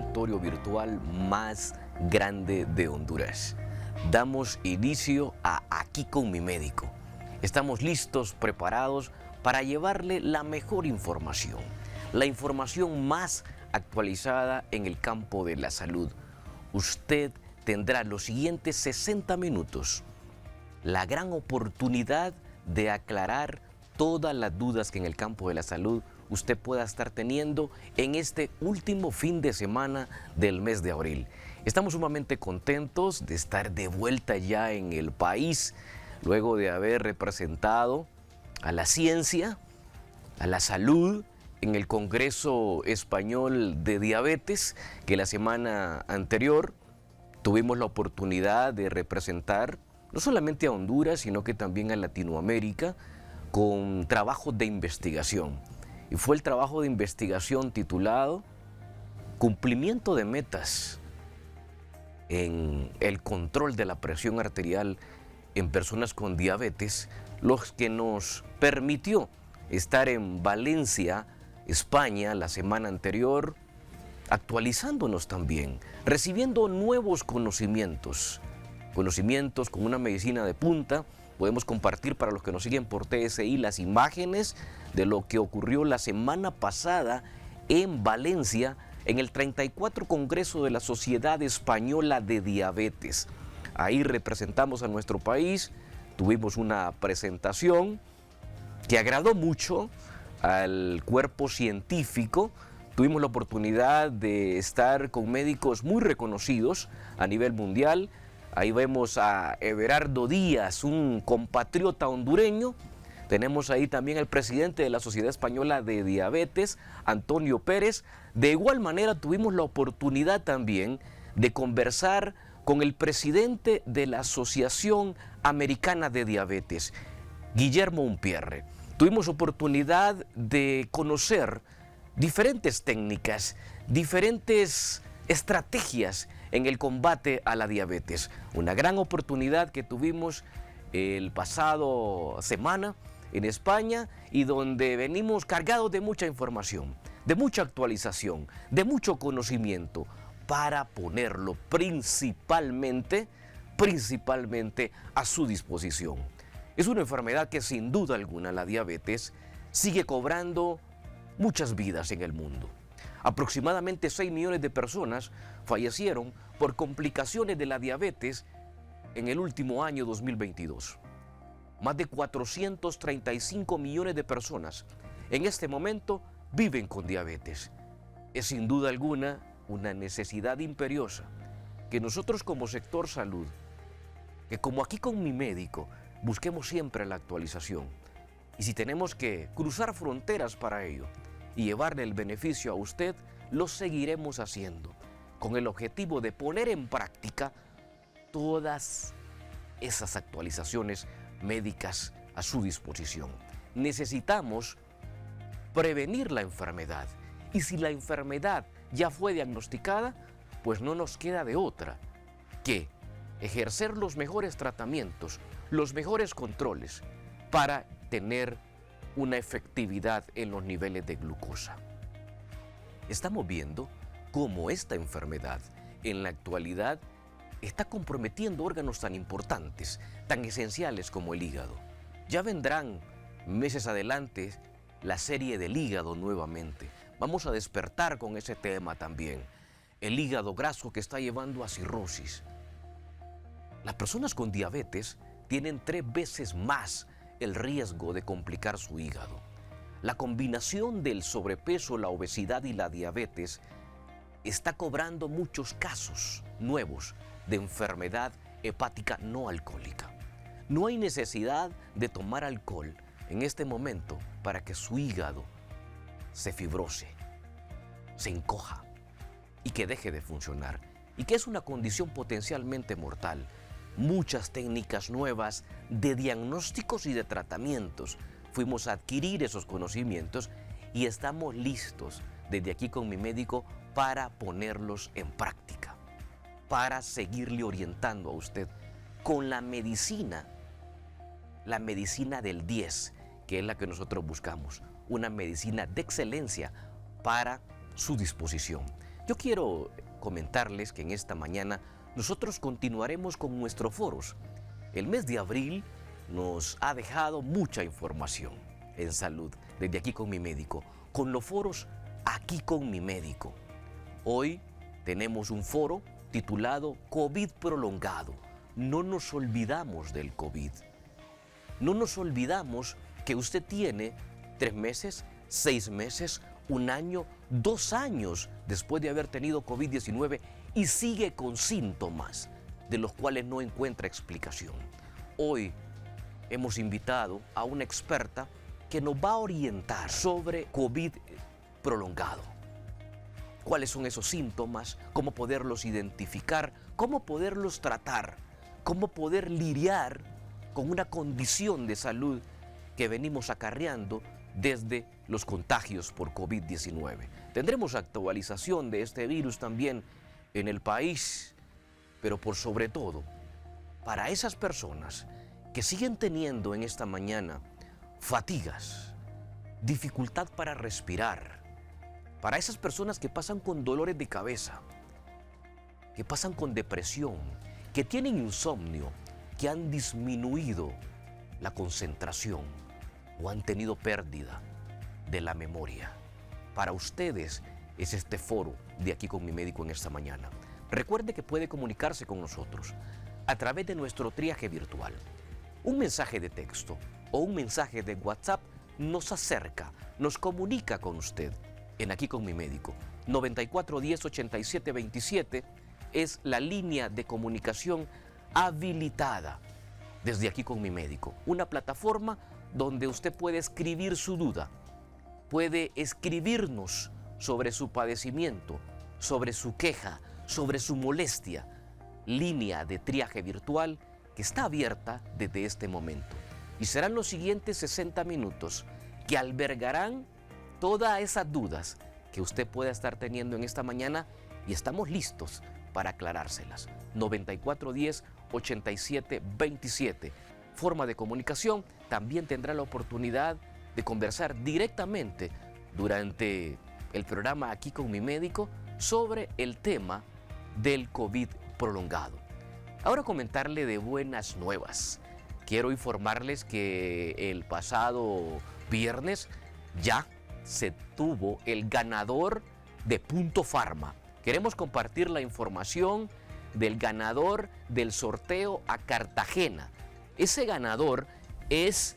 consultorio virtual más grande de Honduras. Damos inicio a Aquí con mi médico. Estamos listos, preparados para llevarle la mejor información, la información más actualizada en el campo de la salud. Usted tendrá los siguientes 60 minutos la gran oportunidad de aclarar todas las dudas que en el campo de la salud usted pueda estar teniendo en este último fin de semana del mes de abril. Estamos sumamente contentos de estar de vuelta ya en el país, luego de haber representado a la ciencia, a la salud, en el Congreso Español de Diabetes, que la semana anterior tuvimos la oportunidad de representar no solamente a Honduras, sino que también a Latinoamérica, con trabajos de investigación. Y fue el trabajo de investigación titulado Cumplimiento de metas en el control de la presión arterial en personas con diabetes, los que nos permitió estar en Valencia, España, la semana anterior, actualizándonos también, recibiendo nuevos conocimientos con una medicina de punta. Podemos compartir para los que nos siguen por TSI las imágenes de lo que ocurrió la semana pasada en Valencia, en el 34 Congreso de la Sociedad Española de Diabetes. Ahí representamos a nuestro país, tuvimos una presentación que agradó mucho al cuerpo científico. Tuvimos la oportunidad de estar con médicos muy reconocidos a nivel mundial. Ahí vemos a Everardo Díaz, un compatriota hondureño. Tenemos ahí también al presidente de la Sociedad Española de Diabetes, Antonio Pérez. De igual manera tuvimos la oportunidad también de conversar con el presidente de la Asociación Americana de Diabetes, Guillermo Umpierre. Tuvimos oportunidad de conocer diferentes técnicas, diferentes estrategias en el combate a la diabetes. Una gran oportunidad que tuvimos el pasado semana en España y donde venimos cargados de mucha información, de mucha actualización, de mucho conocimiento para ponerlo principalmente a su disposición. Es una enfermedad que sin duda alguna, la diabetes, sigue cobrando muchas vidas en el mundo. Aproximadamente 6 millones de personas fallecieron por complicaciones de la diabetes en el último año 2022. Más de 435 millones de personas en este momento viven con diabetes. Es sin duda alguna una necesidad imperiosa que nosotros como sector salud, que como Aquí con mi médico, busquemos siempre la actualización. Y si tenemos que cruzar fronteras para ello y llevarle el beneficio a usted, lo seguiremos haciendo, con el objetivo de poner en práctica todas esas actualizaciones médicas a su disposición. Necesitamos prevenir la enfermedad, y si la enfermedad ya fue diagnosticada, pues no nos queda de otra que ejercer los mejores tratamientos, los mejores controles para tener una efectividad en los niveles de glucosa. Estamos viendo cómo esta enfermedad en la actualidad está comprometiendo órganos tan importantes, tan esenciales como el hígado. Ya vendrán meses adelante la serie del hígado nuevamente. Vamos a despertar con ese tema también. El hígado graso que está llevando a cirrosis. Las personas con diabetes tienen 3 veces más el riesgo de complicar su hígado. La combinación del sobrepeso, la obesidad y la diabetes está cobrando muchos casos nuevos de enfermedad hepática no alcohólica. No hay necesidad de tomar alcohol en este momento para que su hígado se fibrose, se encoja y que deje de funcionar, y que es una condición potencialmente mortal. Muchas técnicas nuevas de diagnósticos y de tratamientos. Fuimos a adquirir esos conocimientos y estamos listos desde Aquí con mi médico para ponerlos en práctica, para seguirle orientando a usted con la medicina del 10, que es la que nosotros buscamos, una medicina de excelencia para su disposición. Yo quiero comentarles que en esta mañana nosotros continuaremos con nuestros foros. El mes de abril nos ha dejado mucha información en salud, desde Aquí con mi médico, con los foros Aquí con mi médico. Hoy tenemos un foro titulado COVID prolongado. No nos olvidamos del COVID. No nos olvidamos que usted tiene 3 meses, 6 meses, 1 año, 2 años después de haber tenido COVID-19 y sigue con síntomas de los cuales no encuentra explicación. Hoy hemos invitado a una experta que nos va a orientar sobre COVID prolongado. ¿Cuáles son esos síntomas? ¿Cómo poderlos identificar? ¿Cómo poderlos tratar? ¿Cómo poder lidiar con una condición de salud que venimos acarreando desde los contagios por COVID-19? Tendremos actualización de este virus también en el país, pero por sobre todo, para esas personas que siguen teniendo en esta mañana fatigas, dificultad para respirar, para esas personas que pasan con dolores de cabeza, que pasan con depresión, que tienen insomnio, que han disminuido la concentración o han tenido pérdida de la memoria. Para ustedes es este foro de Aquí con mi médico en esta mañana. Recuerde que puede comunicarse con nosotros a través de nuestro triaje virtual. Un mensaje de texto o un mensaje de WhatsApp nos acerca, nos comunica con usted en Aquí con mi médico. 9410 8727 es la línea de comunicación habilitada desde Aquí con mi médico. Una plataforma donde usted puede escribir su duda, puede escribirnos sobre su padecimiento, sobre su queja, sobre su molestia. Línea de triaje virtual que está abierta desde este momento. Y serán los siguientes 60 minutos que albergarán todas esas dudas que usted pueda estar teniendo en esta mañana y estamos listos para aclarárselas. 9410 8727. Forma de comunicación. También tendrá la oportunidad de conversar directamente durante el programa Aquí con mi médico sobre el tema del COVID prolongado. Ahora comentarle de buenas nuevas. Quiero informarles que el pasado viernes ya se tuvo el ganador de Punto Pharma. Queremos compartir la información del ganador del sorteo a Cartagena. Ese ganador es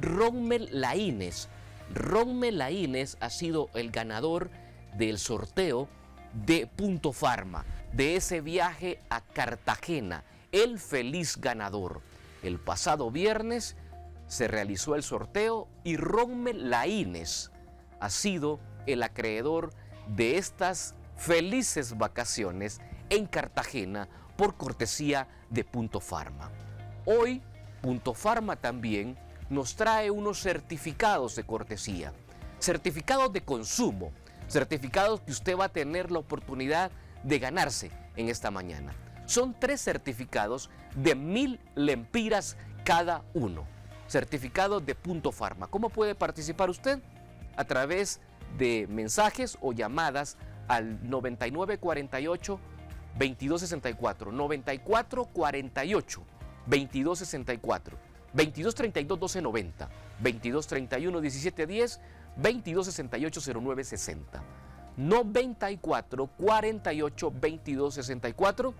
Rommel Laínez. Rommel Laínez ha sido el ganador del sorteo de Punto Pharma, de ese viaje a Cartagena, el feliz ganador. El pasado viernes se realizó el sorteo y Rommel Laínez ha sido el acreedor de estas felices vacaciones en Cartagena por cortesía de Punto Pharma. Hoy, Punto Pharma también nos trae unos certificados de cortesía, certificados de consumo, certificados que usted va a tener la oportunidad de ganarse en esta mañana. Son 3 certificados de 1000 lempiras cada uno. Certificados de Punto Pharma. ¿Cómo puede participar usted? A través de mensajes o llamadas al 9948 2264, 9448 2264, 2232 1290, 2231 1710, 2268 0960, 9448 2264,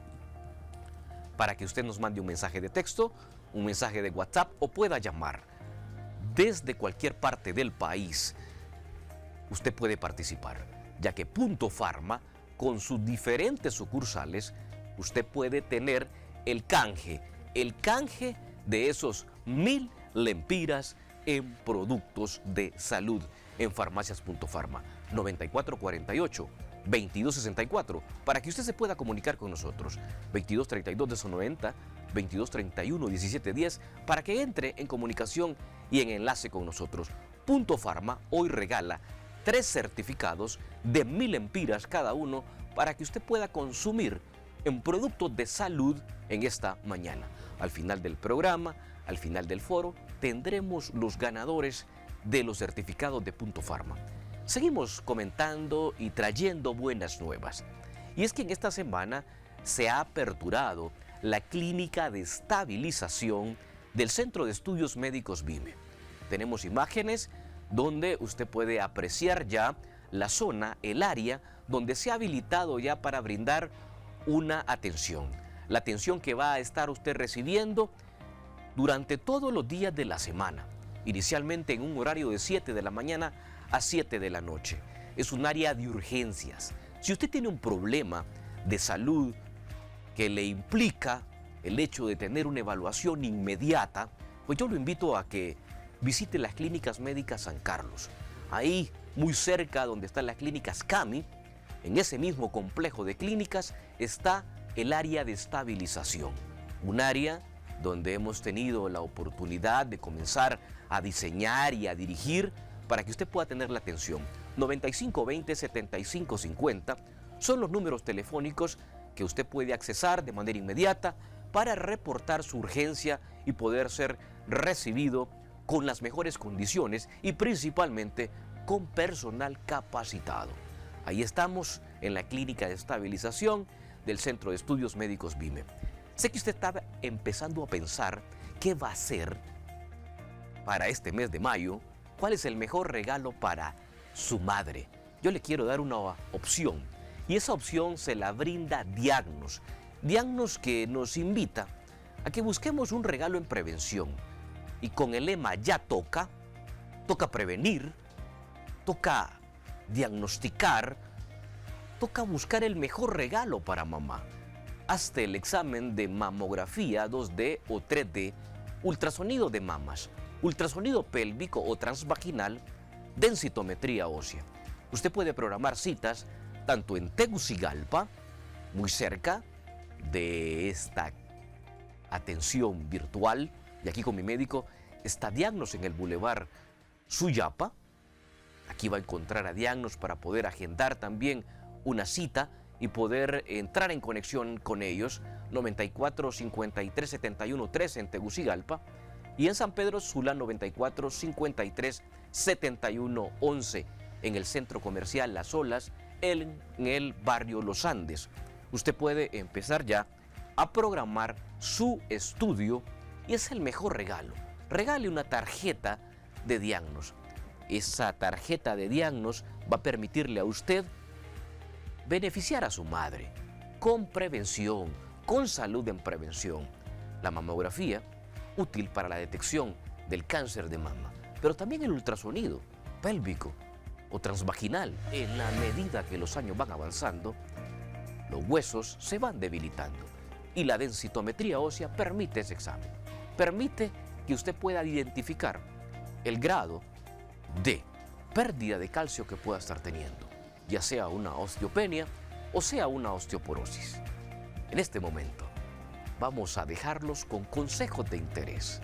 para que usted nos mande un mensaje de texto, un mensaje de WhatsApp o pueda llamar desde cualquier parte del país. Usted puede participar, ya que Punto Pharma, con sus diferentes sucursales, usted puede tener el canje de esos 1000 lempiras en productos de salud en farmacias Punto Pharma. 9448 2264, para que usted se pueda comunicar con nosotros. 2232 1290, 2231 1710, para que entre en comunicación y en enlace con nosotros. Punto Pharma hoy regala 3 certificados de 1000 lempiras cada uno para que usted pueda consumir en productos de salud en esta mañana. Al final del programa, al final del foro, tendremos los ganadores de los certificados de Punto Pharma. Seguimos comentando y trayendo buenas nuevas. Y es que en esta semana se ha aperturado la clínica de estabilización del Centro de Estudios Médicos BIME. Tenemos imágenes donde usted puede apreciar ya la zona, el área donde se ha habilitado ya para brindar una atención. La atención que va a estar usted recibiendo durante todos los días de la semana, inicialmente en un horario de 7 de la mañana a 7 de la noche. Es un área de urgencias. Si usted tiene un problema de salud que le implica el hecho de tener una evaluación inmediata, pues yo lo invito a que visite las clínicas médicas San Carlos. Ahí, muy cerca donde están las clínicas CAMI, en ese mismo complejo de clínicas está el área de estabilización. Un área donde hemos tenido la oportunidad de comenzar a diseñar y a dirigir para que usted pueda tener la atención. 9520-7550 son los números telefónicos que usted puede accesar de manera inmediata para reportar su urgencia y poder ser recibido con las mejores condiciones y principalmente con personal capacitado. Ahí estamos en la clínica de estabilización del Centro de Estudios Médicos BIME. Sé que usted está empezando a pensar qué va a hacer para este mes de mayo, cuál es el mejor regalo para su madre. Yo le quiero dar una opción y esa opción se la brinda Diagnos. Diagnos que nos invita a que busquemos un regalo en prevención. Y con el lema ya toca prevenir, toca diagnosticar, toca buscar el mejor regalo para mamá. Hazte el examen de mamografía 2D o 3D, ultrasonido de mamas, ultrasonido pélvico o transvaginal, densitometría ósea. Usted puede programar citas tanto en Tegucigalpa, muy cerca de esta atención virtual, y aquí con mi médico está Diagnos en el Boulevard Suyapa. Aquí va a encontrar a Diagnos para poder agendar también una cita y poder entrar en conexión con ellos. 94 53 71 13 en Tegucigalpa y en San Pedro Sula 94 53 71 11 en el centro comercial Las Olas en el barrio Los Andes. Usted puede empezar ya a programar su estudio y es el mejor regalo. Regale una tarjeta de Diagnos. Esa tarjeta de Diagnos va a permitirle a usted beneficiar a su madre con prevención, con salud en prevención. La mamografía, útil para la detección del cáncer de mama, pero también el ultrasonido pélvico o transvaginal. En la medida que los años van avanzando, los huesos se van debilitando y la densitometría ósea permite ese examen. Permite que usted pueda identificar el grado de pérdida de calcio que pueda estar teniendo, ya sea una osteopenia o sea una osteoporosis. En este momento vamos a dejarlos con consejos de interés,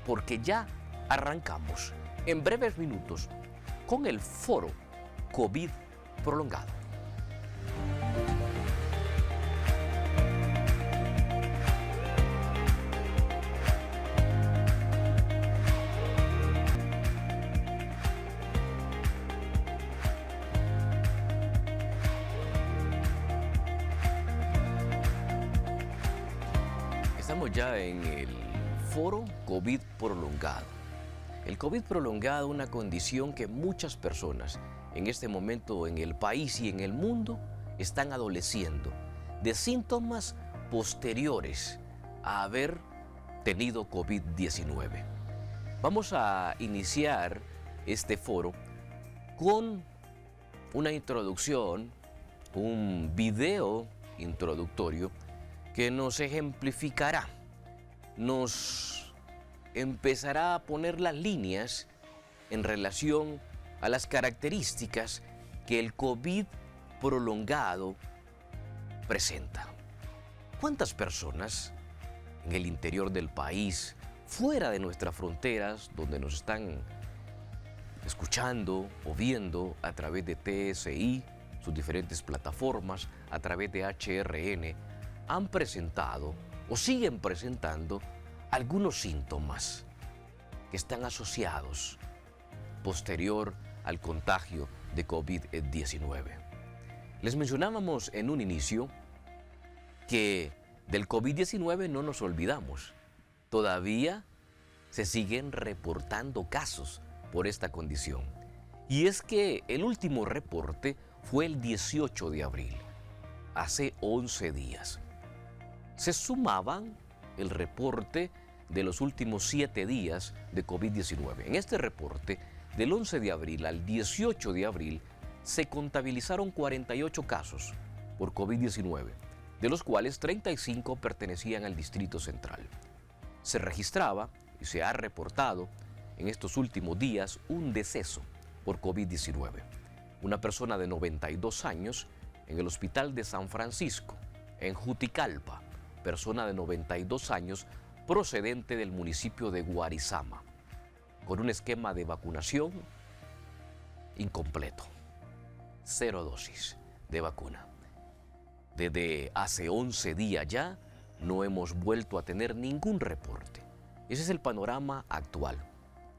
porque ya arrancamos en breves minutos con el foro COVID prolongado. Estamos ya en el foro COVID prolongado. El COVID prolongado, una condición que muchas personas en este momento en el país y en el mundo están adoleciendo de síntomas posteriores a haber tenido COVID-19. Vamos a iniciar este foro con una introducción, un video introductorio que nos ejemplificará, nos empezará a poner las líneas en relación a las características que el COVID prolongado presenta. ¿Cuántas personas en el interior del país, fuera de nuestras fronteras, donde nos están escuchando o viendo a través de TSI, sus diferentes plataformas, a través de HRN, han presentado o siguen presentando algunos síntomas que están asociados posterior al contagio de COVID-19. Les mencionábamos en un inicio que del COVID-19 no nos olvidamos. Todavía se siguen reportando casos por esta condición. Y es que el último reporte fue el 18 de abril, hace 11 días. Se sumaban el reporte de los últimos 7 días de COVID-19. En este reporte, del 11 de abril al 18 de abril, se contabilizaron 48 casos por COVID-19, de los cuales 35 pertenecían al Distrito Central. Se registraba y se ha reportado en estos últimos días un deceso por COVID-19. Una persona de 92 años en el Hospital de San Francisco, en Juticalpa, persona de 92 años procedente del municipio de Guarizama, con un esquema de vacunación incompleto, 0 dosis de vacuna. Desde hace 11 días ya no hemos vuelto a tener ningún reporte. Ese es el panorama actual.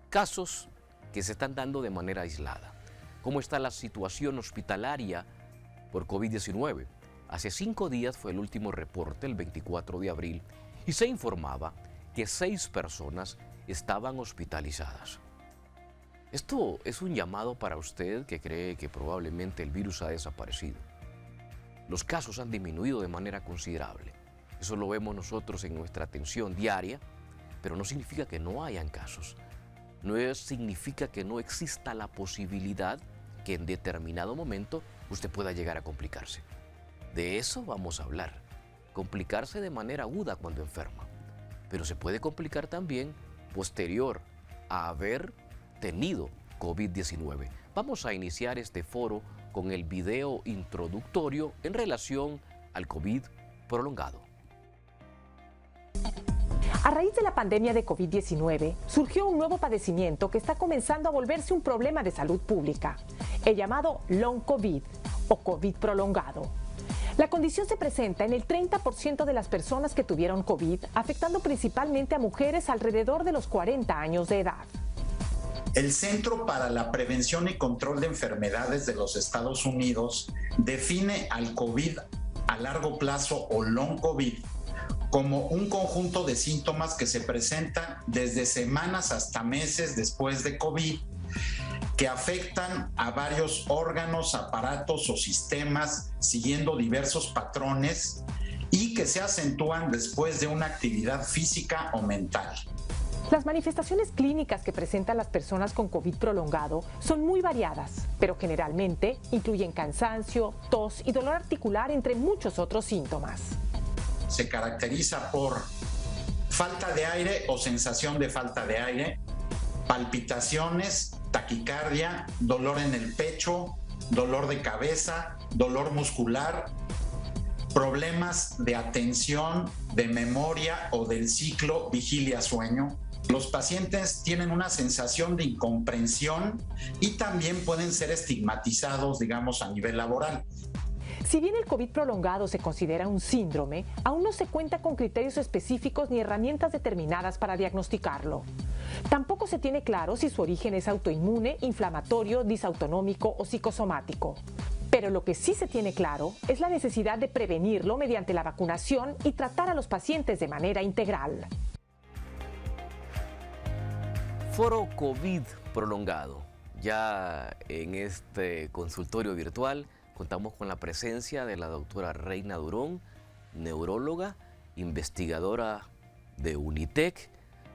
Casos que se están dando de manera aislada. ¿Cómo está la situación hospitalaria por COVID-19? Hace 5 días fue el último reporte, el 24 de abril, y se informaba que 6 personas estaban hospitalizadas. Esto es un llamado para usted que cree que probablemente el virus ha desaparecido. Los casos han disminuido de manera considerable. Eso lo vemos nosotros en nuestra atención diaria, pero no significa que no hayan casos. No significa que no exista la posibilidad que en determinado momento usted pueda llegar a complicarse. De eso vamos a hablar. Complicarse de manera aguda cuando enferma, pero se puede complicar también posterior a haber tenido COVID-19. Vamos a iniciar este foro con el video introductorio en relación al COVID prolongado. A raíz de la pandemia de COVID-19, surgió un nuevo padecimiento que está comenzando a volverse un problema de salud pública, el llamado Long COVID o COVID prolongado. La condición se presenta en el 30% de las personas que tuvieron COVID, afectando principalmente a mujeres alrededor de los 40 años de edad. El Centro para la Prevención y Control de Enfermedades de los Estados Unidos define al COVID a largo plazo o Long COVID como un conjunto de síntomas que se presentan desde semanas hasta meses después de COVID, que afectan a varios órganos, aparatos o sistemas siguiendo diversos patrones y que se acentúan después de una actividad física o mental. Las manifestaciones clínicas que presentan las personas con COVID prolongado son muy variadas, pero generalmente incluyen cansancio, tos y dolor articular, entre muchos otros síntomas. Se caracteriza por falta de aire o sensación de falta de aire, palpitaciones, taquicardia, dolor en el pecho, dolor de cabeza, dolor muscular, problemas de atención, de memoria o del ciclo vigilia-sueño. Los pacientes tienen una sensación de incomprensión y también pueden ser estigmatizados, digamos, a nivel laboral. Si bien el COVID prolongado se considera un síndrome, aún no se cuenta con criterios específicos ni herramientas determinadas para diagnosticarlo. Tampoco se tiene claro si su origen es autoinmune, inflamatorio, disautonómico o psicosomático. Pero lo que sí se tiene claro es la necesidad de prevenirlo mediante la vacunación y tratar a los pacientes de manera integral. Foro COVID prolongado. Ya en este consultorio virtual contamos con la presencia de la doctora Reina Durón, neuróloga, investigadora de Unitec,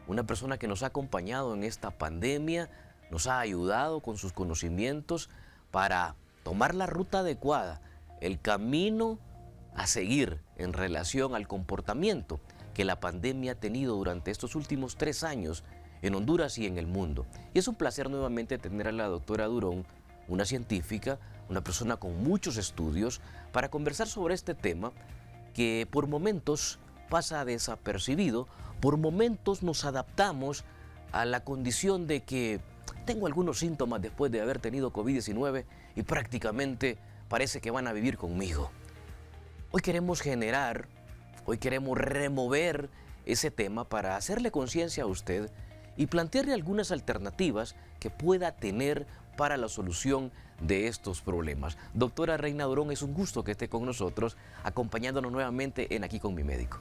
una persona que nos ha acompañado en esta pandemia, nos ha ayudado con sus conocimientos para tomar la ruta adecuada, el camino a seguir en relación al comportamiento que la pandemia ha tenido durante estos últimos 3 años en Honduras y en el mundo. Y es un placer nuevamente tener a la doctora Durón, una científica, una persona con muchos estudios, para conversar sobre este tema que por momentos pasa desapercibido, por momentos nos adaptamos a la condición de que tengo algunos síntomas después de haber tenido COVID-19 y prácticamente parece que van a vivir conmigo. Hoy queremos remover ese tema para hacerle conciencia a usted y plantearle algunas alternativas que pueda tener para la solución de estos problemas. Doctora Reina Durón, es un gusto que esté con nosotros, acompañándonos nuevamente en Aquí con mi médico.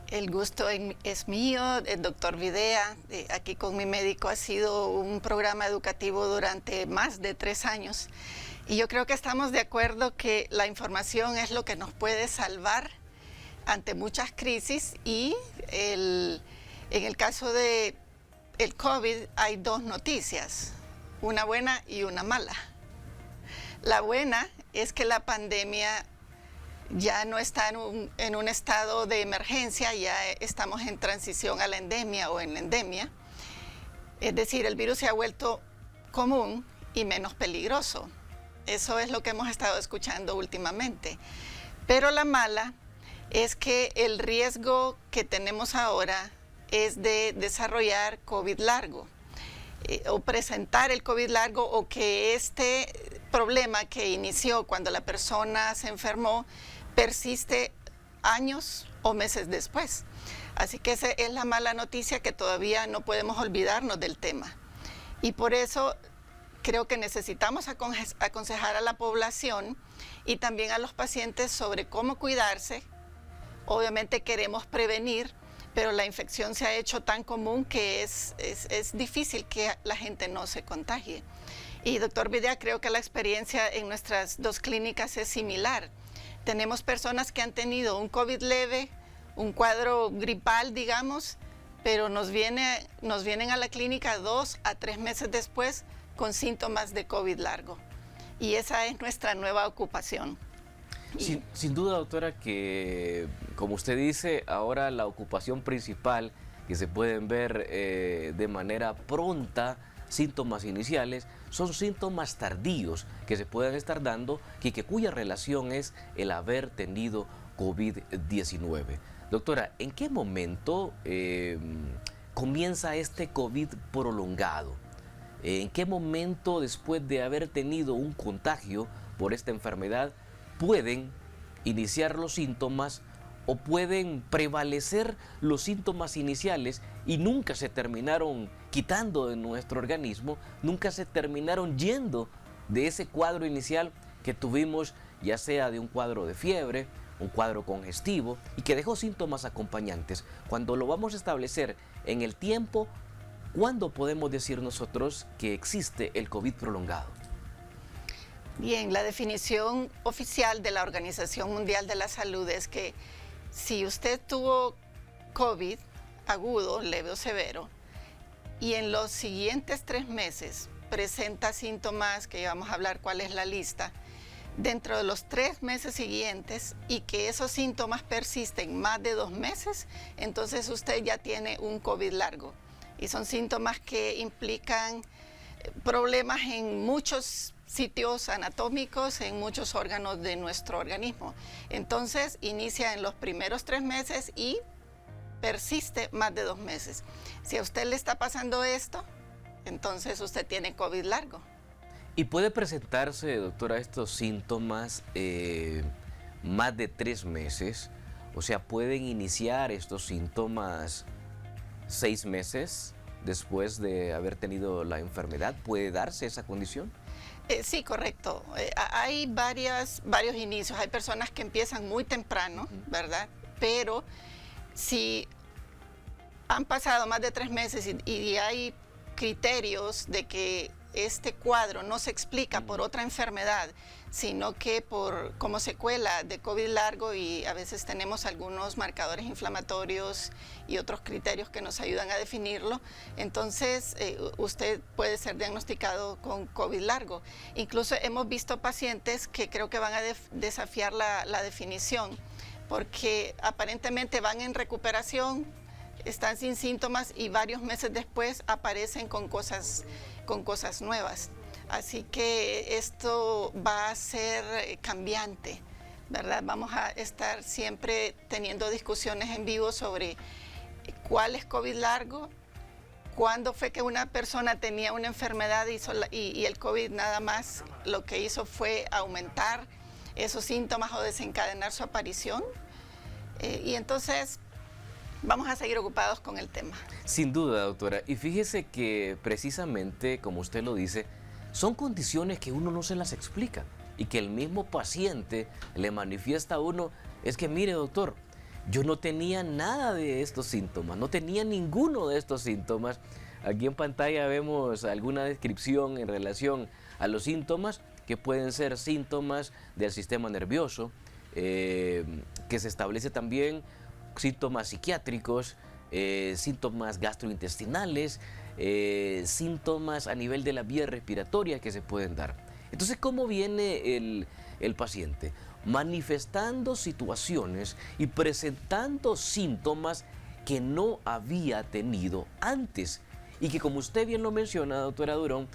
El gusto es mío, el doctor Videa. Aquí con mi médico ha sido un programa educativo durante más de 3 años. Y yo creo que estamos de acuerdo que la información es lo que nos puede salvar ante muchas crisis. Y en el caso del COVID hay 2 noticias, una buena y una mala. La buena es que la pandemia ya no está en un estado de emergencia, ya estamos en transición a la endemia o en la endemia. Es decir, el virus se ha vuelto común y menos peligroso. Eso es lo que hemos estado escuchando últimamente. Pero la mala es que el riesgo que tenemos ahora es de desarrollar COVID largo, o presentar el COVID largo, o que este problema que inició cuando la persona se enfermó persiste años o meses después. Así que esa es la mala noticia, que todavía no podemos olvidarnos del tema. Y por eso creo que necesitamos aconsejar a la población y también a los pacientes sobre cómo cuidarse. Obviamente queremos prevenir, pero la infección se ha hecho tan común que es difícil que la gente no se contagie. Y doctor Videa, creo que la experiencia en nuestras 2 clínicas es similar. Tenemos personas que han tenido un COVID leve, un cuadro gripal, digamos, pero nos vienen a la clínica 2 a 3 meses después con síntomas de COVID largo. Y esa es nuestra nueva ocupación. Sin duda, doctora, que como usted dice, ahora la ocupación principal que se pueden ver de manera pronta, síntomas iniciales, son síntomas tardíos que se pueden estar dando y cuya relación es el haber tenido COVID-19. Doctora, ¿en qué momento comienza este COVID prolongado? ¿En qué momento, después de haber tenido un contagio por esta enfermedad, pueden iniciar los síntomas o pueden prevalecer los síntomas iniciales y nunca se terminaron quitando de nuestro organismo, nunca se terminaron yendo de ese cuadro inicial que tuvimos, ya sea de un cuadro de fiebre, un cuadro congestivo y que dejó síntomas acompañantes? Cuando lo vamos a establecer en el tiempo, ¿cuándo podemos decir nosotros que existe el COVID prolongado? Bien, la definición oficial de la Organización Mundial de la Salud es que si usted tuvo COVID agudo, leve o severo, y en los siguientes 3 meses presenta síntomas, que vamos a hablar cuál es la lista, dentro de los 3 meses siguientes, y que esos síntomas persisten más de 2 meses, entonces usted ya tiene un COVID largo. Y son síntomas que implican problemas en muchos sitios anatómicos, en muchos órganos de nuestro organismo. Entonces inicia en los primeros 3 meses y persiste más de 2 meses. Si a usted le está pasando esto, entonces usted tiene COVID largo. ¿Y puede presentarse, doctora, estos síntomas más de 3 meses? O sea, ¿pueden iniciar estos síntomas 6 meses después de haber tenido la enfermedad? ¿Puede darse esa condición? Sí, correcto. Hay varios inicios. Hay personas que empiezan muy temprano, ¿verdad? Pero si han pasado más de 3 meses y hay criterios de que este cuadro no se explica por otra enfermedad, sino que como secuela de COVID largo, y a veces tenemos algunos marcadores inflamatorios y otros criterios que nos ayudan a definirlo, entonces usted puede ser diagnosticado con COVID largo. Incluso hemos visto pacientes que creo que van a desafiar la definición, porque aparentemente van en recuperación, están sin síntomas y varios meses después aparecen con cosas nuevas. Así que esto va a ser cambiante, ¿verdad? Vamos a estar siempre teniendo discusiones en vivo sobre cuál es COVID largo, cuándo fue que una persona tenía una enfermedad y el COVID nada más lo que hizo fue aumentar esos síntomas o desencadenar su aparición. Y entonces vamos a seguir ocupados con el tema. Sin duda, doctora. Y fíjese que precisamente, como usted lo dice, son condiciones que uno no se las explica y que el mismo paciente le manifiesta a uno, es que mire doctor, yo no tenía nada de estos síntomas, no tenía ninguno de estos síntomas. Aquí en pantalla vemos alguna descripción en relación a los síntomas, que pueden ser síntomas del sistema nervioso, que se establece también síntomas psiquiátricos, síntomas gastrointestinales, síntomas a nivel de la vía respiratoria que se pueden dar. Entonces, ¿cómo viene el paciente? Manifestando situaciones y presentando síntomas que no había tenido antes y que, como usted bien lo menciona, doctora Durón,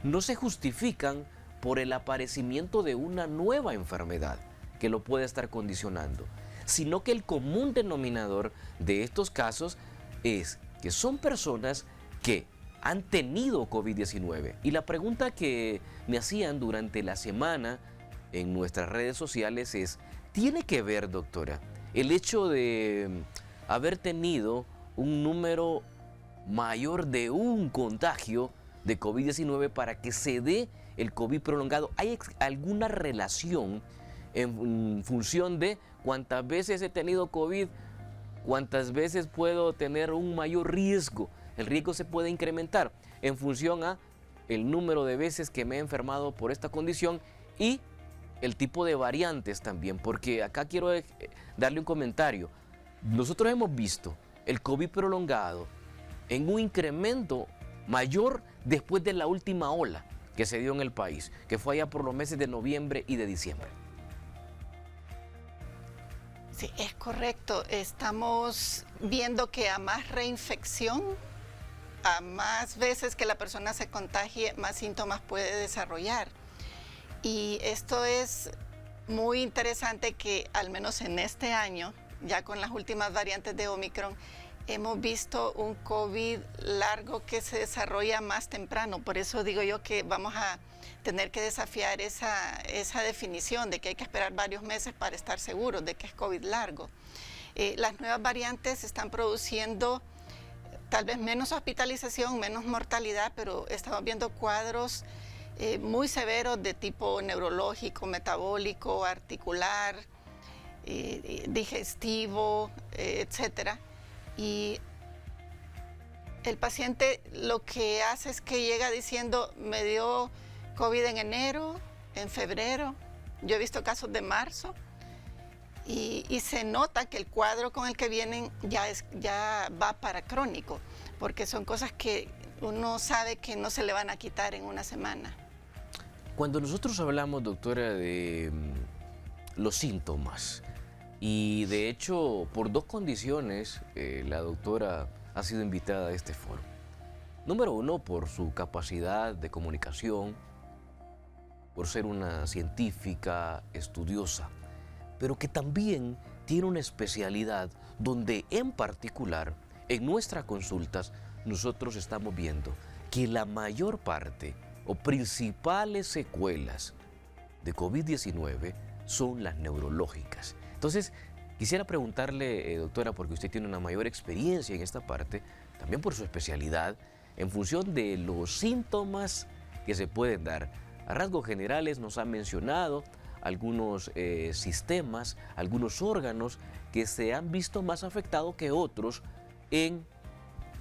no se justifican por el aparecimiento de una nueva enfermedad que lo puede estar condicionando, sino que el común denominador de estos casos es que son personas que han tenido COVID-19. Y la pregunta que me hacían durante la semana en nuestras redes sociales es, ¿tiene que ver, doctora, el hecho de haber tenido un número mayor de un contagio de COVID-19 para que se dé el COVID prolongado? ¿Hay alguna relación en función de cuántas veces he tenido COVID, cuántas veces puedo tener un mayor riesgo? El riesgo se puede incrementar en función a el número de veces que me he enfermado por esta condición y el tipo de variantes también, porque acá quiero darle un comentario. Nosotros hemos visto el COVID prolongado en un incremento mayor después de la última ola que se dio en el país, que fue allá por los meses de noviembre y de diciembre. Sí, es correcto. Estamos viendo que a más reinfección, a más veces que la persona se contagie, más síntomas puede desarrollar. Y esto es muy interesante que al menos en este año, ya con las últimas variantes de Omicron, hemos visto un COVID largo que se desarrolla más temprano. Por eso digo yo que vamos a tener que desafiar esa definición de que hay que esperar varios meses para estar seguros de que es COVID largo. Las nuevas variantes están produciendo tal vez menos hospitalización, menos mortalidad, pero estamos viendo cuadros muy severos de tipo neurológico, metabólico, articular, digestivo, etcétera. Y el paciente lo que hace es que llega diciendo, me dio COVID en enero, en febrero, yo he visto casos de marzo, y se nota que el cuadro con el que vienen ya va para crónico, porque son cosas que uno sabe que no se le van a quitar en una semana. Cuando nosotros hablamos, doctora, de los síntomas, y de hecho por dos condiciones la doctora ha sido invitada a este foro. Número uno, por su capacidad de comunicación, por ser una científica estudiosa, pero que también tiene una especialidad donde en particular en nuestras consultas nosotros estamos viendo que la mayor parte o principales secuelas de COVID-19 son las neurológicas. Entonces, quisiera preguntarle, doctora, porque usted tiene una mayor experiencia en esta parte, también por su especialidad, en función de los síntomas que se pueden dar. A rasgos generales nos ha mencionado algunos sistemas, algunos órganos que se han visto más afectados que otros en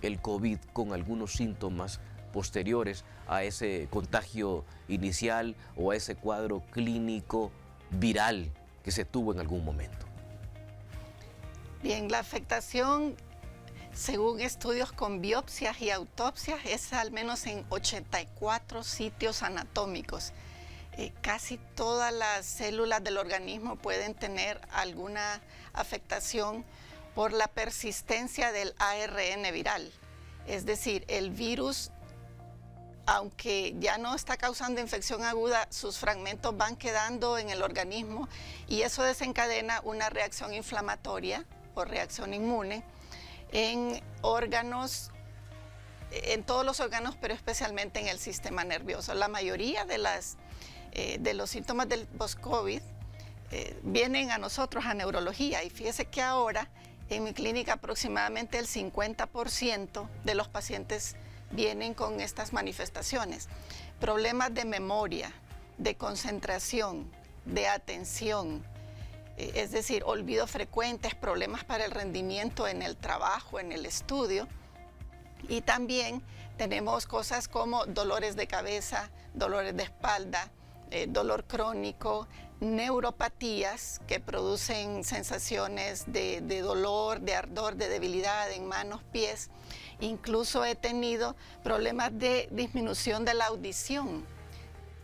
el COVID, con algunos síntomas posteriores a ese contagio inicial o a ese cuadro clínico viral que se tuvo en algún momento. Bien, la afectación, según estudios con biopsias y autopsias, es al menos en 84 sitios anatómicos. Casi todas las células del organismo pueden tener alguna afectación por la persistencia del ARN viral. Es decir, el virus, aunque ya no está causando infección aguda, sus fragmentos van quedando en el organismo y eso desencadena una reacción inflamatoria o reacción inmune en órganos, en todos los órganos, pero especialmente en el sistema nervioso. La mayoría de los síntomas del post-COVID vienen a nosotros, a neurología, y fíjese que ahora en mi clínica aproximadamente el 50% de los pacientes vienen con estas manifestaciones. problemas de memoria, de concentración, de atención, es decir, olvidos frecuentes, problemas para el rendimiento en el trabajo, en el estudio. Y también tenemos cosas como dolores de cabeza, dolores de espalda, dolor crónico, neuropatías que producen sensaciones de dolor, de ardor, de debilidad en manos, pies. Incluso he tenido problemas de disminución de la audición,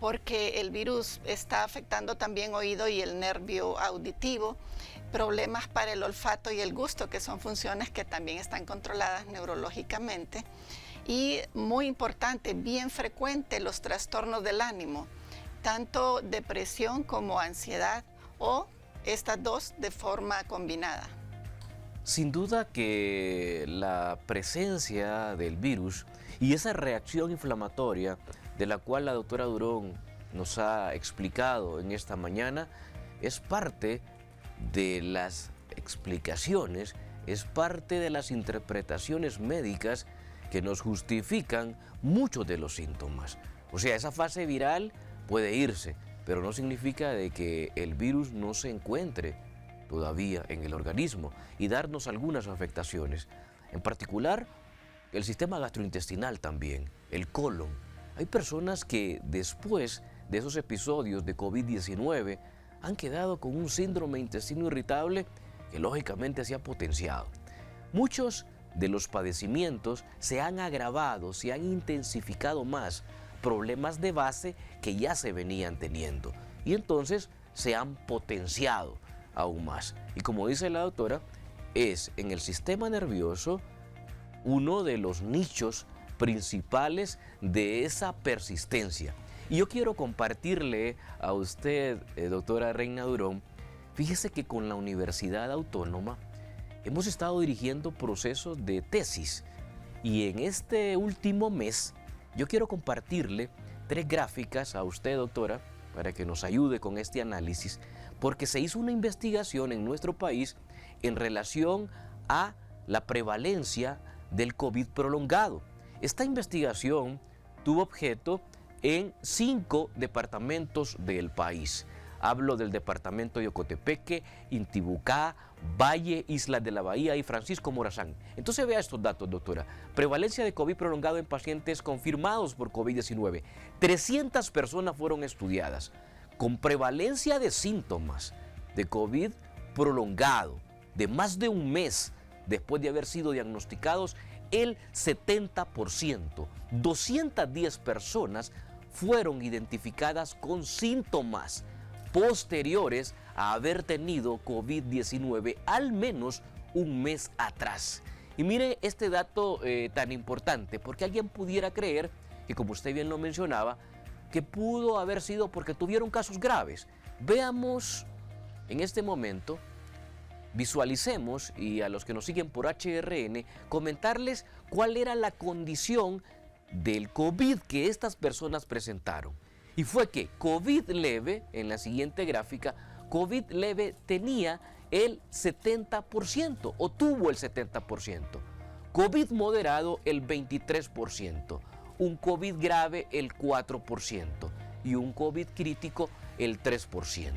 porque el virus está afectando también oído y el nervio auditivo, problemas para el olfato y el gusto, que son funciones que también están controladas neurológicamente, y muy importante, bien frecuente, los trastornos del ánimo, tanto depresión como ansiedad, o estas dos de forma combinada. Sin duda que la presencia del virus y esa reacción inflamatoria de la cual la doctora Durón nos ha explicado en esta mañana es parte de las explicaciones, es parte de las interpretaciones médicas que nos justifican muchos de los síntomas. O sea, esa fase viral puede irse, pero no significa de que el virus no se encuentre todavía en el organismo y darnos algunas afectaciones. En particular, el sistema gastrointestinal también, el colon. Hay personas que después de esos episodios de COVID-19 han quedado con un síndrome intestino irritable que lógicamente se ha potenciado. Muchos de los padecimientos se han agravado, se han intensificado más, problemas de base que ya se venían teniendo y entonces se han potenciado aún más. Y como dice la doctora, es en el sistema nervioso uno de los nichos principales de esa persistencia. Y yo quiero compartirle a usted, doctora Reina Durón, fíjese que con la Universidad Autónoma hemos estado dirigiendo procesos de tesis y en este último mes yo quiero compartirle 3 gráficas a usted, doctora, para que nos ayude con este análisis, porque se hizo una investigación en nuestro país en relación a la prevalencia del COVID prolongado. Esta investigación tuvo objeto en 5 departamentos del país. Hablo del departamento de Ocotepeque, Intibucá, Valle, Islas de la Bahía y Francisco Morazán. Entonces vea estos datos, doctora. Prevalencia de COVID prolongado en pacientes confirmados por COVID-19. 300 personas fueron estudiadas con prevalencia de síntomas de COVID prolongado de más de un mes después de haber sido diagnosticados. El 70%, 210 personas fueron identificadas con síntomas posteriores a haber tenido COVID-19 al menos un mes atrás. Y mire este dato tan importante, porque alguien pudiera creer que, como usted bien lo mencionaba, que pudo haber sido porque tuvieron casos graves. Veamos en este momento, visualicemos, y a los que nos siguen por HRN, comentarles cuál era la condición del COVID que estas personas presentaron. Y fue que COVID leve, en la siguiente gráfica, COVID leve tenía el 70% o tuvo el 70%. COVID moderado el 23%, un COVID grave el 4% y un COVID crítico el 3%.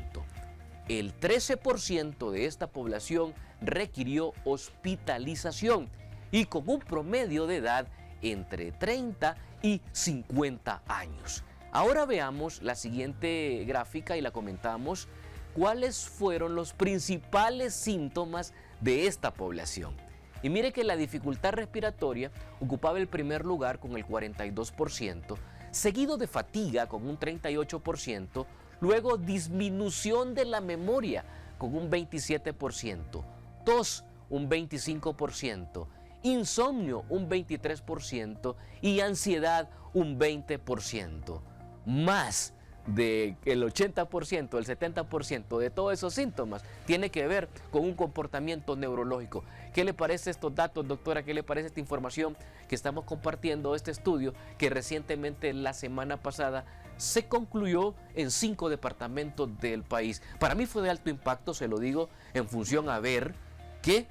El 13% de esta población requirió hospitalización y con un promedio de edad entre 30 y 50 años. Ahora veamos la siguiente gráfica y la comentamos. ¿Cuáles fueron los principales síntomas de esta población? Y mire que la dificultad respiratoria ocupaba el primer lugar con el 42%, seguido de fatiga con un 38%, luego disminución de la memoria con un 27%, tos un 25%, insomnio un 23% y ansiedad un 20%. Más del 80%, el 70% de todos esos síntomas tiene que ver con un comportamiento neurológico. ¿Qué le parece estos datos, doctora? ¿Qué le parece esta información que estamos compartiendo, este estudio que recientemente la semana pasada se concluyó en 5 departamentos del país? Para mí fue de alto impacto, se lo digo, en función a ver que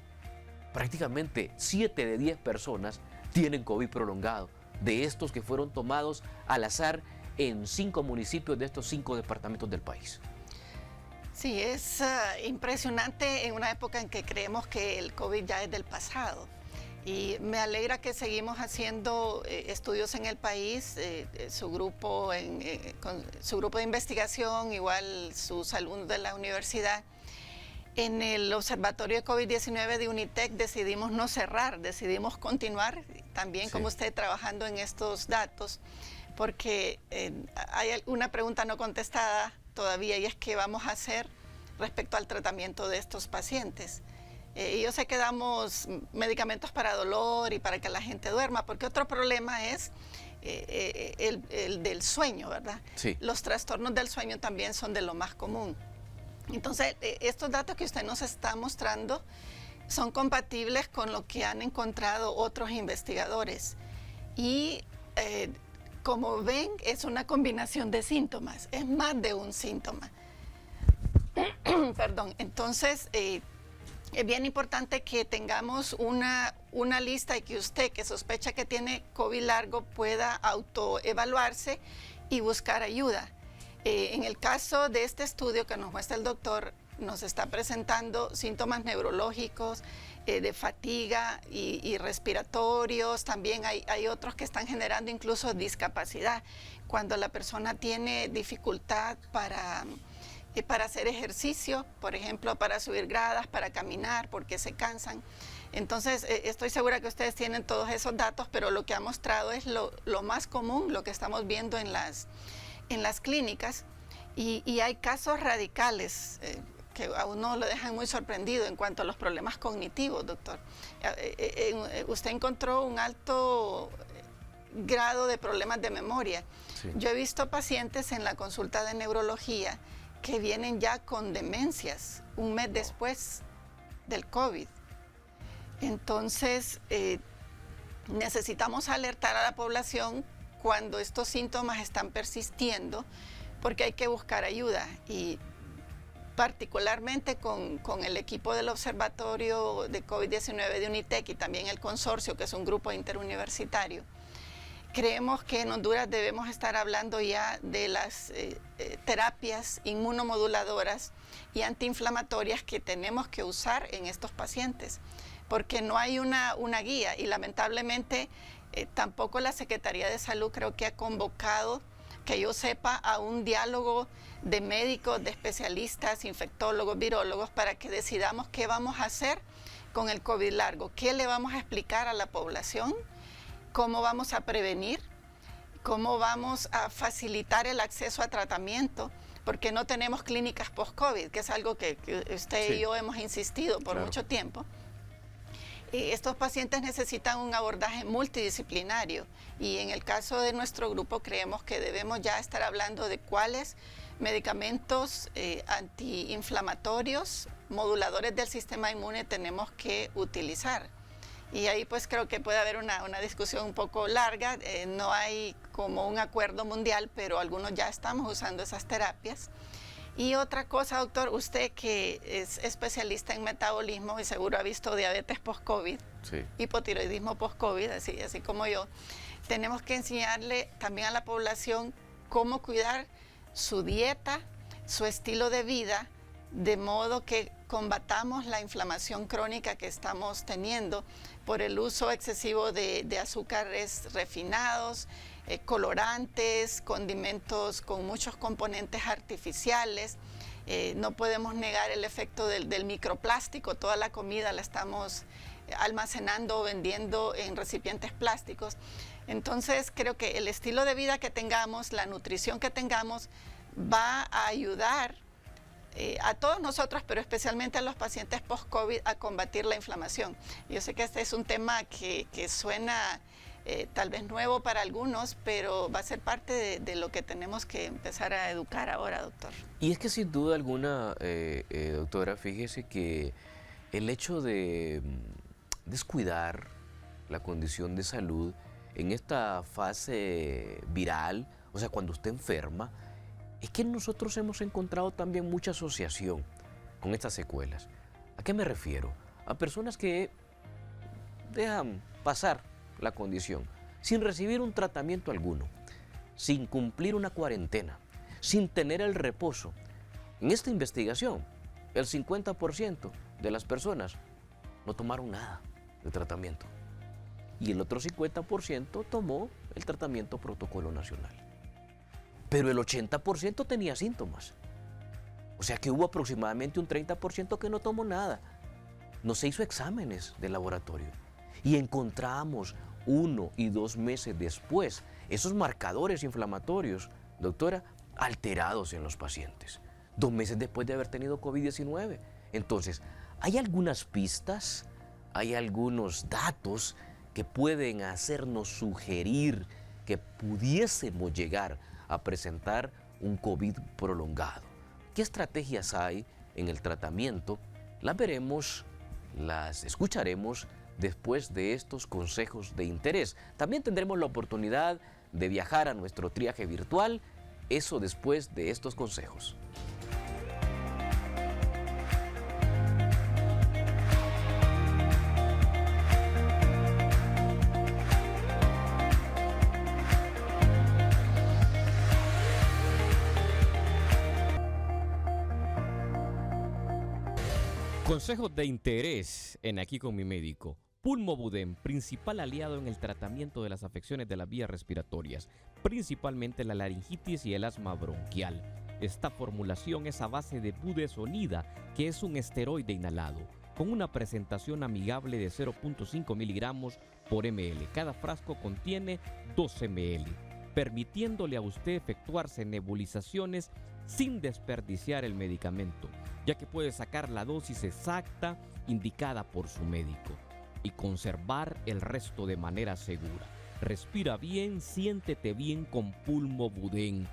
prácticamente 7 de 10 personas tienen COVID prolongado, de estos que fueron tomados al azar en 5 municipios de estos 5 departamentos del país. Sí, es impresionante en una época en que creemos que el COVID ya es del pasado. Y me alegra que seguimos haciendo estudios en el país, su grupo de investigación, igual sus alumnos de la universidad. En el Observatorio de COVID-19 de UNITEC decidimos no cerrar, decidimos continuar también, como usted, trabajando en estos datos, porque hay una pregunta no contestada todavía, y es qué vamos a hacer respecto al tratamiento de estos pacientes. Yo sé que damos medicamentos para dolor y para que la gente duerma, porque otro problema es el del sueño, ¿verdad? Sí. Los trastornos del sueño también son de lo más común. Entonces, estos datos que usted nos está mostrando son compatibles con lo que han encontrado otros investigadores. Y como ven, es una combinación de síntomas, es más de un síntoma. Perdón, entonces es bien importante que tengamos una lista y que usted, que sospecha que tiene COVID largo, pueda autoevaluarse y buscar ayuda. En el caso de este estudio que nos muestra el doctor, nos está presentando síntomas neurológicos, de fatiga y respiratorios. También hay otros que están generando incluso discapacidad. Cuando la persona tiene dificultad para hacer ejercicio, por ejemplo, para subir gradas, para caminar, porque se cansan. Entonces, estoy segura que ustedes tienen todos esos datos, pero lo que ha mostrado es lo más común, lo que estamos viendo en las clínicas. Y hay casos radicales que a uno lo dejan muy sorprendido en cuanto a los problemas cognitivos, doctor. Usted encontró un alto grado de problemas de memoria. Sí. Yo he visto pacientes en la consulta de neurología que vienen ya con demencias un mes después del COVID. Entonces, necesitamos alertar a la población cuando estos síntomas están persistiendo, porque hay que buscar ayuda. Y particularmente con el equipo del Observatorio de COVID-19 de UNITEC y también el consorcio, que es un grupo interuniversitario, creemos que en Honduras debemos estar hablando ya de las terapias inmunomoduladoras y antiinflamatorias que tenemos que usar en estos pacientes, porque no hay una guía y lamentablemente tampoco la Secretaría de Salud creo que ha convocado, que yo sepa, a un diálogo de médicos, de especialistas, infectólogos, virólogos, para que decidamos qué vamos a hacer con el COVID largo, qué le vamos a explicar a la población, cómo vamos a prevenir, cómo vamos a facilitar el acceso a tratamiento, porque no tenemos clínicas post-COVID, que es algo que usted y yo hemos insistido por mucho tiempo. Estos pacientes necesitan un abordaje multidisciplinario y en el caso de nuestro grupo creemos que debemos ya estar hablando de cuáles medicamentos antiinflamatorios, moduladores del sistema inmune tenemos que utilizar. Y ahí pues creo que puede haber una discusión un poco larga, no hay como un acuerdo mundial, pero algunos ya estamos usando esas terapias. Y otra cosa, doctor, usted que es especialista en metabolismo y seguro ha visto diabetes post-COVID, Sí. hipotiroidismo post-COVID, así como yo, tenemos que enseñarle también a la población cómo cuidar su dieta, su estilo de vida, de modo que combatamos la inflamación crónica que estamos teniendo por el uso excesivo de azúcares refinados, colorantes, condimentos con muchos componentes artificiales. No podemos negar el efecto del microplástico, toda la comida la estamos almacenando o vendiendo en recipientes plásticos. Entonces creo que el estilo de vida que tengamos, la nutrición que tengamos, va a ayudar a todos nosotros, pero especialmente a los pacientes post-COVID, a combatir la inflamación. Yo sé que este es un tema que suena tal vez nuevo para algunos, pero va a ser parte de lo que tenemos que empezar a educar ahora, doctor. Y es que sin duda alguna, doctora, fíjese que el hecho de descuidar la condición de salud en esta fase viral, o sea, cuando usted enferma, es que nosotros hemos encontrado también mucha asociación con estas secuelas. ¿A qué me refiero? A personas que dejan pasar la condición sin recibir un tratamiento alguno. sin cumplir una cuarentena, sin tener el reposo. En esta investigación, el 50% de las personas no tomaron nada de tratamiento y el otro 50% tomó el tratamiento protocolo nacional. Pero el 80% tenía síntomas. O sea que hubo aproximadamente un 30% que no tomó nada. No se hizo exámenes de laboratorio y encontramos 1 y 2 meses después esos marcadores inflamatorios, doctora, alterados en los pacientes. 2 meses después de haber tenido COVID-19. Entonces, hay algunas pistas, hay algunos datos que pueden hacernos sugerir que pudiésemos llegar a presentar un COVID prolongado. ¿Qué estrategias hay en el tratamiento? Las veremos, las escucharemos después de estos consejos de interés. También tendremos la oportunidad de viajar a nuestro triaje virtual, eso después de estos consejos. Consejos de interés en Aquí con mi médico. Pulmovudem, principal aliado en el tratamiento de las afecciones de las vías respiratorias, principalmente la laringitis y el asma bronquial. Esta formulación es a base de budesonida, que es un esteroide inhalado, con una presentación amigable de 0.5 miligramos por ml. Cada frasco contiene 12 ml, permitiéndole a usted efectuarse nebulizaciones sin desperdiciar el medicamento, ya que puede sacar la dosis exacta indicada por su médico y conservar el resto de manera segura. Respira bien, siéntete bien con Pulmovudem.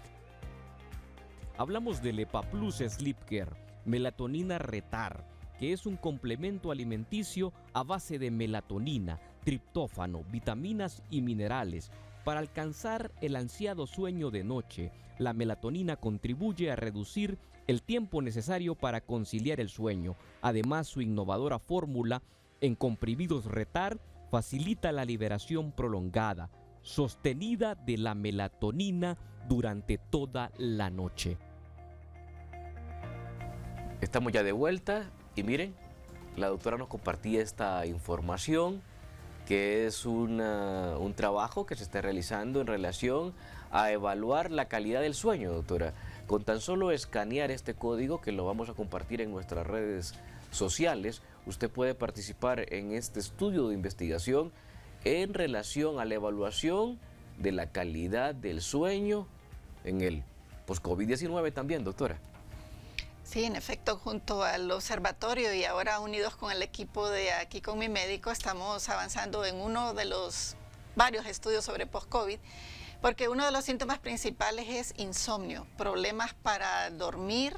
Hablamos del EPA-Plus Sleep Care, melatonina retar, que es un complemento alimenticio a base de melatonina, triptófano, vitaminas y minerales. Para alcanzar el ansiado sueño de noche, la melatonina contribuye a reducir el tiempo necesario para conciliar el sueño. Además, su innovadora fórmula en comprimidos retar facilita la liberación prolongada, sostenida de la melatonina durante toda la noche. Estamos ya de vuelta y miren, la doctora nos compartía esta información que es un trabajo que se está realizando en relación a evaluar la calidad del sueño, doctora. Con tan solo escanear este código, que lo vamos a compartir en nuestras redes sociales, usted puede participar en este estudio de investigación en relación a la evaluación de la calidad del sueño en el post-COVID-19 también, doctora. Sí, en efecto, junto al observatorio y ahora unidos con el equipo de Aquí con mi médico, estamos avanzando en uno de los varios estudios sobre post-COVID, porque uno de los síntomas principales es insomnio, problemas para dormir,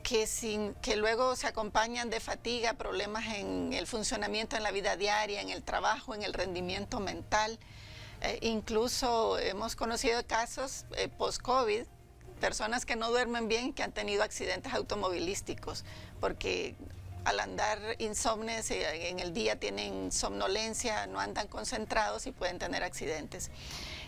que luego se acompañan de fatiga, problemas en el funcionamiento en la vida diaria, en el trabajo, en el rendimiento mental. Incluso hemos conocido casos post-COVID, personas que no duermen bien, que han tenido accidentes automovilísticos, porque al andar insomnes en el día tienen somnolencia, no andan concentrados y pueden tener accidentes.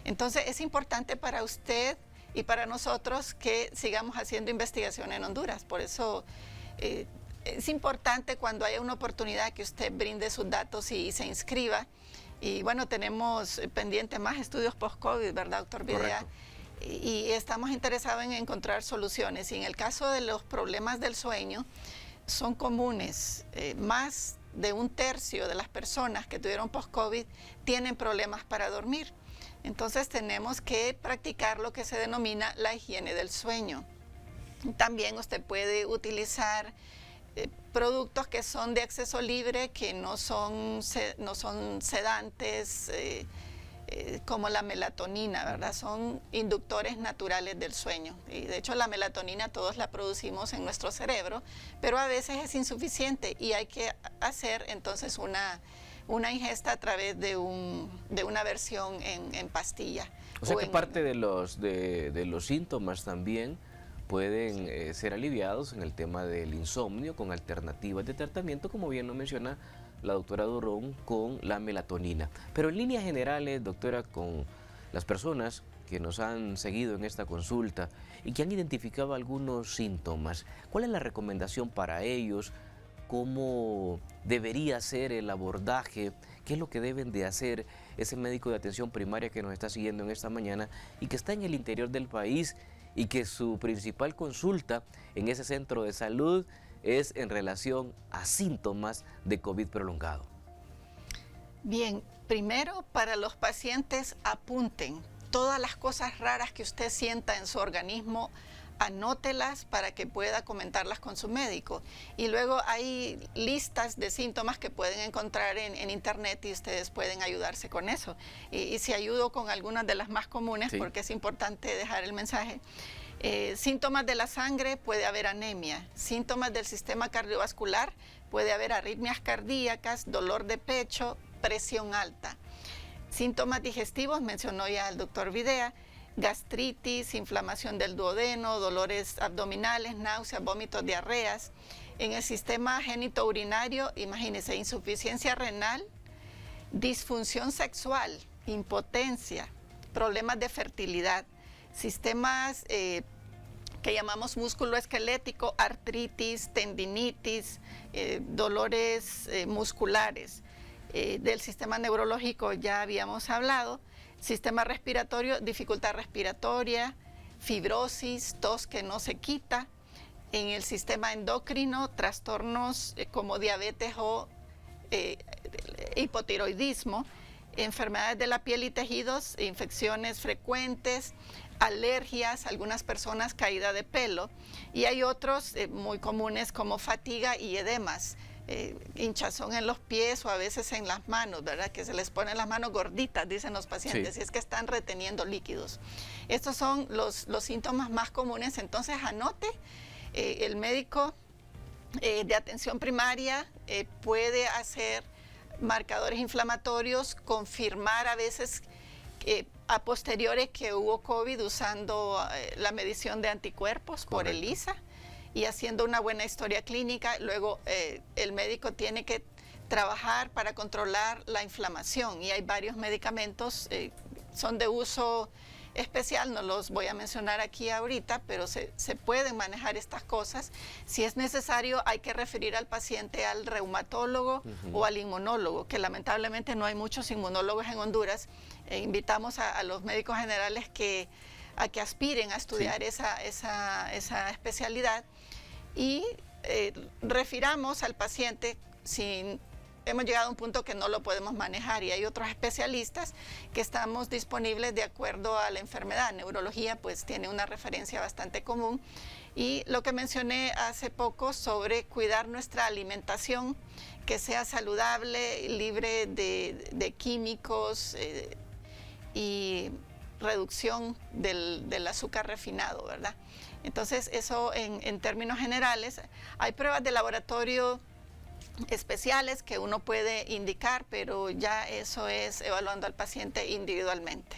Entonces es importante para usted y para nosotros que sigamos haciendo investigación en Honduras. Por eso es importante cuando haya una oportunidad que usted brinde sus datos y se inscriba. Y bueno, tenemos pendiente más estudios post-COVID, ¿verdad, doctor Videa? Correcto. Y estamos interesados en encontrar soluciones. Y en el caso de los problemas del sueño, son comunes. Más de 1/3 de las personas que tuvieron post-COVID tienen problemas para dormir. Entonces tenemos que practicar lo que se denomina la higiene del sueño. También usted puede utilizar productos que son de acceso libre, que no son sedantes, como la melatonina, ¿verdad? Son inductores naturales del sueño. Y de hecho la melatonina todos la producimos en nuestro cerebro, pero a veces es insuficiente y hay que hacer entonces una ingesta a través de una versión en pastilla. O sea que parte de los síntomas también pueden ser aliviados en el tema del insomnio con alternativas de tratamiento, como bien lo menciona la doctora Durón, con la melatonina. Pero en líneas generales, doctora, con las personas que nos han seguido en esta consulta y que han identificado algunos síntomas. ¿Cuál es la recomendación para ellos? ¿Cómo debería ser el abordaje? ¿Qué es lo que deben de hacer ese médico de atención primaria que nos está siguiendo en esta mañana y que está en el interior del país y que su principal consulta en ese centro de salud es en relación a síntomas de COVID prolongado? Bien, primero para los pacientes apunten todas las cosas raras que usted sienta en su organismo, anótelas para que pueda comentarlas con su médico. Y luego hay listas de síntomas que pueden encontrar en internet y ustedes pueden ayudarse con eso. Y si ayudo con algunas de las más comunes, sí, porque es importante dejar el mensaje. Síntomas de la sangre, puede haber anemia. Síntomas del sistema cardiovascular, puede haber arritmias cardíacas, dolor de pecho, presión alta. Síntomas digestivos, mencionó ya el doctor Videa, gastritis, inflamación del duodeno, dolores abdominales, náuseas, vómitos, diarreas. En el sistema genitourinario, imagínense, insuficiencia renal, disfunción sexual, impotencia, problemas de fertilidad, sistemas que llamamos músculo esquelético, artritis, tendinitis, dolores musculares. Del sistema neurológico ya habíamos hablado. Sistema respiratorio, dificultad respiratoria, fibrosis, tos que no se quita. En el sistema endocrino, trastornos como diabetes o hipotiroidismo, enfermedades de la piel y tejidos, infecciones frecuentes, alergias, algunas personas caída de pelo, y hay otros muy comunes como fatiga y edemas. Hinchazón en los pies o a veces en las manos, ¿verdad? Que se les ponen las manos gorditas, dicen los pacientes, sí, y es que están reteniendo líquidos. Estos son los síntomas más comunes, entonces anote, el médico de atención primaria puede hacer marcadores inflamatorios, confirmar a veces a posteriores que hubo COVID usando la medición de anticuerpos. Correcto. Por ELISA. Y haciendo una buena historia clínica, luego el médico tiene que trabajar para controlar la inflamación y hay varios medicamentos, son de uso especial, no los voy a mencionar aquí ahorita, pero se pueden manejar estas cosas. Si es necesario, hay que referir al paciente al reumatólogo o al inmunólogo, que lamentablemente no hay muchos inmunólogos en Honduras. Invitamos a los médicos generales a que aspiren a estudiar, sí, esa especialidad y refiramos al paciente si hemos llegado a un punto que no lo podemos manejar, y hay otros especialistas que estamos disponibles de acuerdo a la enfermedad. Neurología pues tiene una referencia bastante común, y lo que mencioné hace poco sobre cuidar nuestra alimentación, que sea saludable, libre de químicos y reducción del azúcar refinado, ¿verdad? Entonces, eso en términos generales. Hay pruebas de laboratorio especiales que uno puede indicar, pero ya eso es evaluando al paciente individualmente.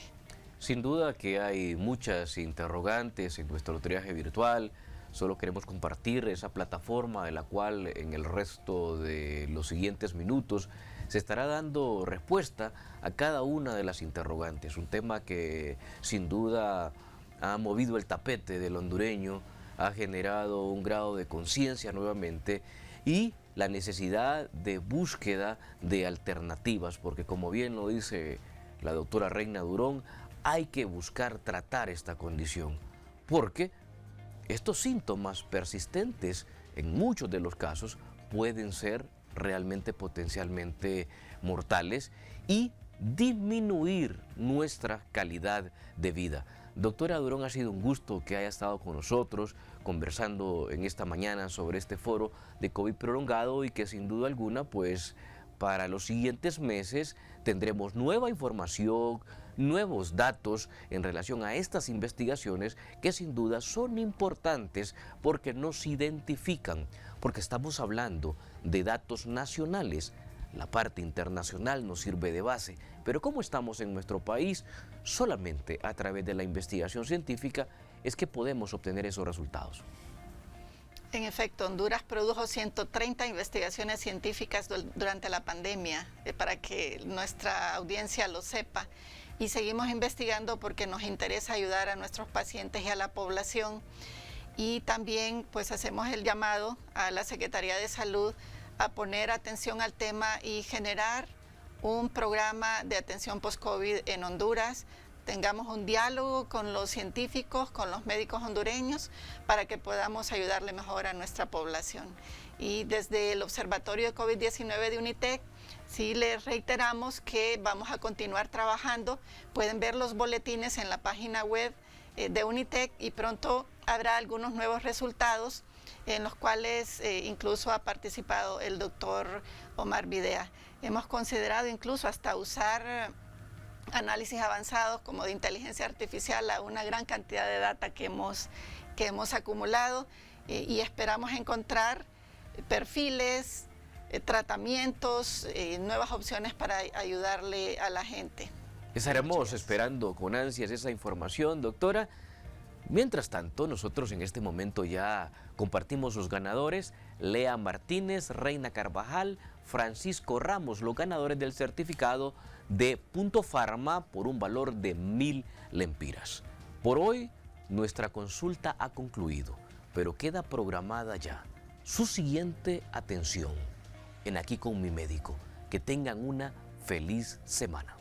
Sin duda que hay muchas interrogantes en nuestro triaje virtual. Solo queremos compartir esa plataforma de la cual en el resto de los siguientes minutos se estará dando respuesta a cada una de las interrogantes. Un tema que sin duda ha movido el tapete del hondureño, ha generado un grado de conciencia nuevamente y la necesidad de búsqueda de alternativas, porque como bien lo dice la doctora Reina Durón, hay que buscar tratar esta condición, porque estos síntomas persistentes en muchos de los casos pueden ser realmente potencialmente mortales y disminuir nuestra calidad de vida. Doctora Durón, ha sido un gusto que haya estado con nosotros conversando en esta mañana sobre este foro de COVID prolongado y que sin duda alguna pues para los siguientes meses tendremos nueva información, nuevos datos en relación a estas investigaciones que sin duda son importantes porque nos identifican, porque estamos hablando de datos nacionales. La parte internacional nos sirve de base, pero como estamos en nuestro país, solamente a través de la investigación científica es que podemos obtener esos resultados. En efecto, Honduras produjo 130 investigaciones científicas durante la pandemia, para que nuestra audiencia lo sepa. y seguimos investigando porque nos interesa ayudar a nuestros pacientes y a la población. Y también pues hacemos el llamado a la Secretaría de Salud a poner atención al tema y generar un programa de atención post-COVID en Honduras. Tengamos un diálogo con los científicos, con los médicos hondureños, para que podamos ayudarle mejor a nuestra población. Y desde el Observatorio de COVID-19 de UNITEC, sí les reiteramos que vamos a continuar trabajando. Pueden ver los boletines en la página web de UNITEC y pronto habrá algunos nuevos resultados en los cuales incluso ha participado el doctor Omar Videa. Hemos considerado incluso hasta usar análisis avanzados como de inteligencia artificial a una gran cantidad de data que hemos acumulado y esperamos encontrar perfiles, tratamientos, nuevas opciones para ayudarle a la gente. Estaremos esperando con ansias esa información, doctora. Mientras tanto, nosotros en este momento ya compartimos los ganadores: Lea Martínez, Reina Carvajal, Francisco Ramos, los ganadores del certificado de Punto Pharma por un valor de 1000 lempiras. Por hoy, nuestra consulta ha concluido, pero queda programada ya su siguiente atención en Aquí con mi médico. Que tengan una feliz semana.